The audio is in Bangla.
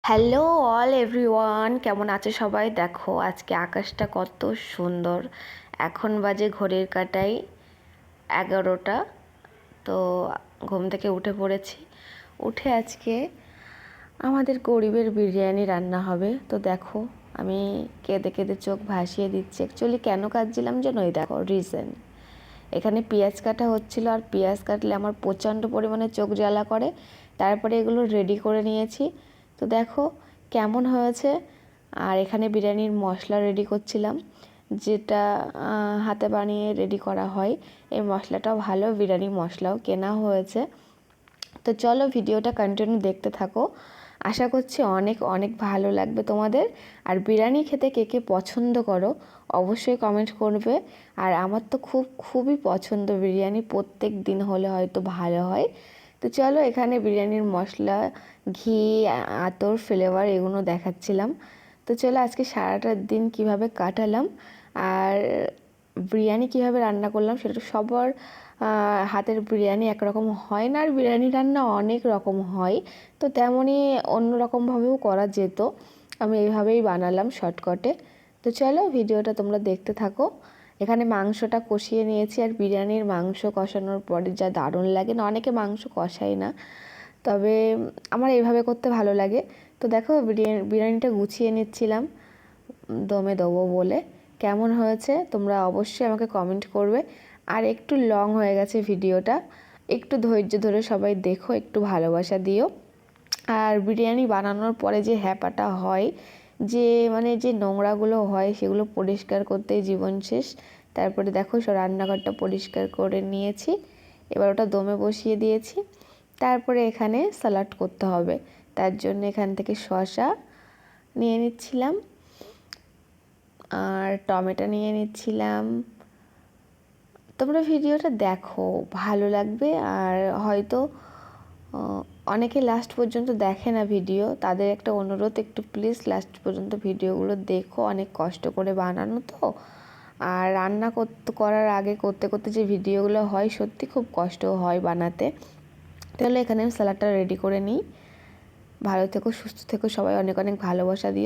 হ্যালো অল এভরিওয়ান, কেমন আছে সবাই? দেখো আজকে আকাশটা কত সুন্দর। এখন বাজে ঘড়ির কাঁটায় 11টা। তো ঘুম থেকে উঠে পড়েছি। উঠে আজকে আমাদের গরিবের বিরিয়ানি রান্না হবে। তো দেখো আমি কেঁদে কেঁদে চোখ ভাসিয়ে দিচ্ছি। অ্যাকচুয়ালি কেন কাঁদছিলাম জানো? এই দেখো রিজন। এখানে পেঁয়াজ কাটা হচ্ছিল, আর পেঁয়াজ কাটলে আমার প্রচণ্ড পরিমাণে চোখ জ্বালা করে। তারপরে এগুলো রেডি করে নিয়েছি। তো দেখো কেমন হয়েছে। আর এখানে বিরিয়ানির মশলা রেডি করছিলাম, যেটা হাতে বানিয়ে রেডি করা হয়। এই মশলাটাও ভালো, বিরিয়ানি মশলাও কেনা হয়েছে। তো চলো ভিডিওটা কন্টিনিউ দেখতে থাকো। আশা করছি অনেক অনেক ভালো লাগবে তোমাদের। আর বিরিয়ানি খেতে কে কে পছন্দ করো অবশ্যই কমেন্ট করবে। আর আমার তো খুবই পছন্দ বিরিয়ানি, প্রত্যেক দিন হলে হয়তো ভালো হয়। তো চলো এখানে বিরিয়ানির মশলা, ঘি, আতর, ফ্লেভার এগুলো দেখাচ্ছিলাম। তো চলো আজকে সারাটা দিন কিভাবে কাটালাম আর বিরিয়ানি কিভাবে রান্না করলাম সেটা। সবার হাতের বিরিয়ানি একরকম হয় না, আর বিরিয়ানি রান্না অনেক রকম হয়। তো তেমনই অন্য রকমভাবেও করা যেত, আমি এইভাবেই বানালাম শর্টকাটে। তো চলো ভিডিওটা তোমরা দেখতে থাকো। এখানে মাংসটা কষিয়ে নিয়েছি, আর বিরিয়ানির মাংস কষানোর পরে যা দারুণ লাগে না, অনেকে মাংস কষায় না, তবে আমার এইভাবে করতে ভালো লাগে। তো দেখো বিরিয়ানিটা গুছিয়ে নিচ্ছিলাম দমে দেবো বলে। কেমন হয়েছে তোমরা অবশ্যই আমাকে কমেন্ট করবে। আর একটু লং হয়ে গেছে ভিডিওটা, একটু ধৈর্য ধরে সবাই দেখো, একটু ভালোবাসা দিও। আর বিরিয়ানি বানানোর পরে যে হ্যাপাটা হয়, যে যে নোংরাগুলো হয় সেগুলো পরিষ্কার করতেই জীবন শেষ। তারপরে দেখো সব রান্নাঘরটা পরিষ্কার করে নিয়েছি। এবার ওটা দমে বসিয়ে দিয়েছি। তারপরে এখানে স্যালাড করতে হবে, তার জন্য এখান থেকে শসা নিয়ে নিচ্ছিলাম আর টমেটো নিয়ে নিচ্ছিলাম। তোমরা ভিডিওটা দেখো, ভালো লাগবে। আর হয়তো অনেকে লাস্ট পর্যন্ত দেখে না ভিডিও, তাদের একটা অনুরোধ, একটু প্লিজ লাস্ট পর্যন্ত ভিডিওগুলো দেখো। অনেক কষ্ট করে বানানো তো। আর রান্না করার আগে করতে করতে যে ভিডিওগুলো হয় সত্যি খুব কষ্ট হয় বানাতে। তাহলে এখানে আমি স্যালাডটা রেডি করে নিই। ভালো থেকো, সুস্থ থেকো সবাই, অনেক অনেক ভালোবাসা দিও।